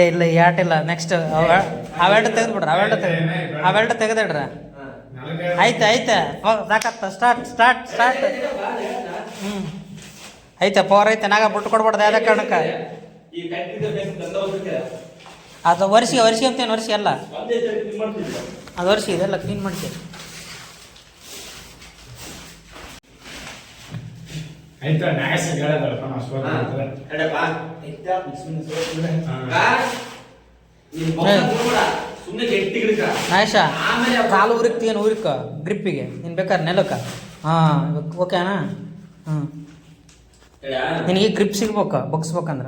ಇಲ್ಲ ಯಾಟಿಲ್ಲ ನೆಕ್ಸ್ಟ್ ಅವೆರಡು ತೆಗೆದ್ಬಿಡ್ರ ಅವೆರಡು ತೆಗೆದಿಡ್ರ ಐತೆ ಸಾಕತ್ತ ಸ್ಟಾರ್ಟ್ ಐತೆ ಪವರ್ ಐತೆ ನಾಗ ಬಿಟ್ಟು ಕೊಡ್ಬಾರ್ದು ಯಾವ್ದ ಕಾರಣಕ್ಕೆ ಅದು ವರ್ಷಿ ಅಂತೇನು ವರ್ಷಿ ಅಲ್ಲ ಅದು ವರ್ಷಿ ಇದೆಲ್ಲ ಕ್ಲೀನ್ ಮಾಡ್ತೀವಿ ನಾಯಶ ಕಾಲು ಉರಿಕ್ತಿ ಉರಿಕ ಗ್ರಿಪ್ಪಿಗೆ ನೀನು ಬೇಕಾದ್ರೆ ನೆಲಕ್ಕ ಓಕೆನಾ ನಿನಗೆ ಗ್ರಿಪ್ ಸಿಗ್ಬೇಕ ಬಗ್ಸ್ಬೇಕಂದ್ರ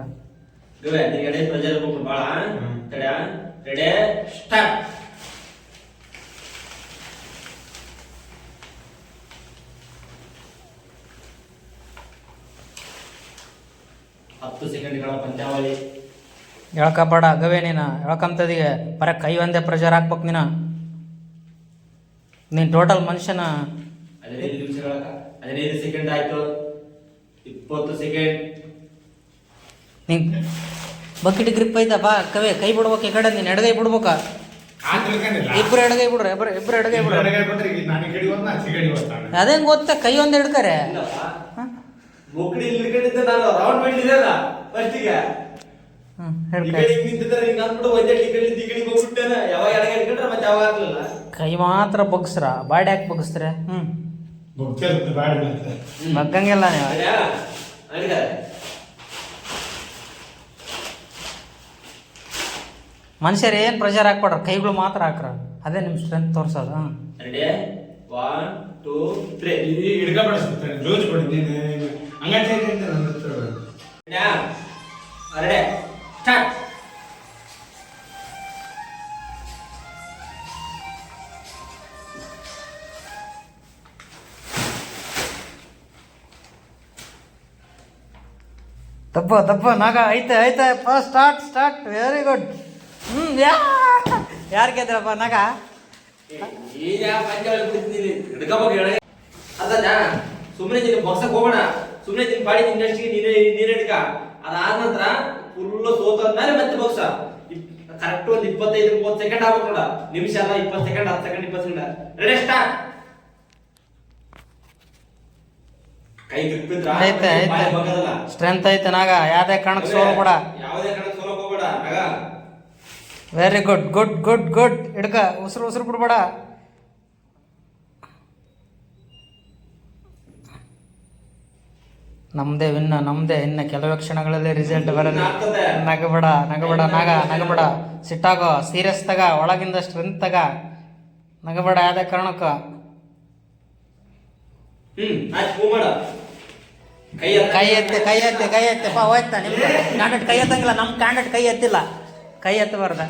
ಹೇಳ್ಕಬೇಡ ಗವೇ ನೀನು ಹೇಳ್ಕಂತದಿಗೆ ಬರ ಕೈ ಒಂದೇ ಪ್ರೆಷರ್ ಹಾಕ್ಬೇಕು ನೀನು ಟೋಟಲ್ ಮನುಷ್ಯನ 15 ಸೆಕೆಂಡ್ ಆಯ್ತು 20 ಸೆಕೆಂಡ್ ಬಕೆಟ್ ಗ್ರಿಪ್ ಐತಾ ಬಾ ಕವೇ ಕೈ ಬಿಡ್ಬೇಕು ಈ ಕಡೆ ನೀನು ಎಡಗೈ ಬಿಡ್ಬೇಕ ಇಬ್ರು ಎಡಗೈ ಬಿಡ್ರಿ ಇಬ್ರು ಎಡಗೈ ಬಿಡ್ರಿ ಅದೇನ್ ಗೊತ್ತ ಕೈ ಒಂದ್ ಹಿಡ್ಕರೆ ಕೈ ಮಾತ್ರ ಬಗ್ಸ್ರ ಬಾಡಿ ಹಾಕಿ ಬಗ್ಸ್ತಾರೆ ಬಗ್ಗಂಗಿಲ್ಲ ನೀವು ಮನುಷ್ಯರು ಏನ್ ಪ್ರೆಷರ್ ಹಾಕ್ಬಿಡ್ರ ಕೈಗಳು ಮಾತ್ರ ಹಾಕ್ರ ಅದೇ ನಿಮ್ ಸ್ಟ್ರೆಂತ್ ತೋರ್ಸೋದು ದಬ್ಬ ನಾಗ ಐತೆ ಸ್ಟಾರ್ಟ್ ವೆರಿ ಗುಡ್ ಯಾರು ಗೆದ್ರಪ್ಪ ನಾಗ ಸುಮ್ಮನೆ ನೀನು ಬಗ್ಸಕ್ ಹೋಗೋಣ ಸುಮ್ಮನೆ ನಿನ್ ಪಾಡಿ ಇಂಡಸ್ಟ್ರಿಗೆ ನೀರ್ ಹಿಡ್ಕ ಅದಾದ ನಂತರ ಫುಲ್ ಸೋತಾದ್ಮೇಲೆ ಮತ್ತೆ ಬಗ್ಸ ಕರೆಕ್ಟ್ ಒಂದ್ 25-30 ಸೆಕೆಂಡ್ ಆಗ್ಬೇಕು ನೋಡ ನಿಮಿಷ ಅಲ್ಲ 20 second 10 second 20 second ready start ಕೈ ಗ್ರಿಪ್ಪಿದ್ರ ಐತೆ ಸ್ಟ್ರೆಂತ್ ಐತೆ ನಾಗ ಯಾವ್ದೇ ಕಾರಣಕ್ಕೆ ಸೋಲ್ಬೇಡ ನಾಗ ವೆರಿ ಗುಡ್ ಹಿಡ್ಕ ಉಸಿರು ಬಿಡ್ಬೇಡ ನಮ್ದೇ ಇನ್ನು ಕೆಲವೇ ಕ್ಷಣಗಳಲ್ಲಿ ರಿಸಲ್ಟ್ ಬರಲಿ ನಗಬೇಡ ನಗಬೇಡ ಸಿಟ್ಟಾಗೋ ಸೀರಿಯಸ್ ತಗ ಒಳಗಿಂದ ಸ್ಟ್ರೆಂತ್ ತಗ ನಗಬೇಡ ಯಾವ್ದೇ ಕಾರಣಕ್ಕ ಕೈ ಎತ್ತೆ ಪಾ ಹೋಯ್ತಾ ನಿಮ್ಗೆ ಕ್ಯಾಂಡಿಡೇಟ್ ಕೈ ಎತ್ತಂಗಿಲ್ಲ ನಮ್ಮ ಕ್ಯಾಂಡಿಡೇಟ್ ಕೈ ಎತ್ತಿಲ್ಲ ಕೈ ಎತ್ತಬಾರ್ದ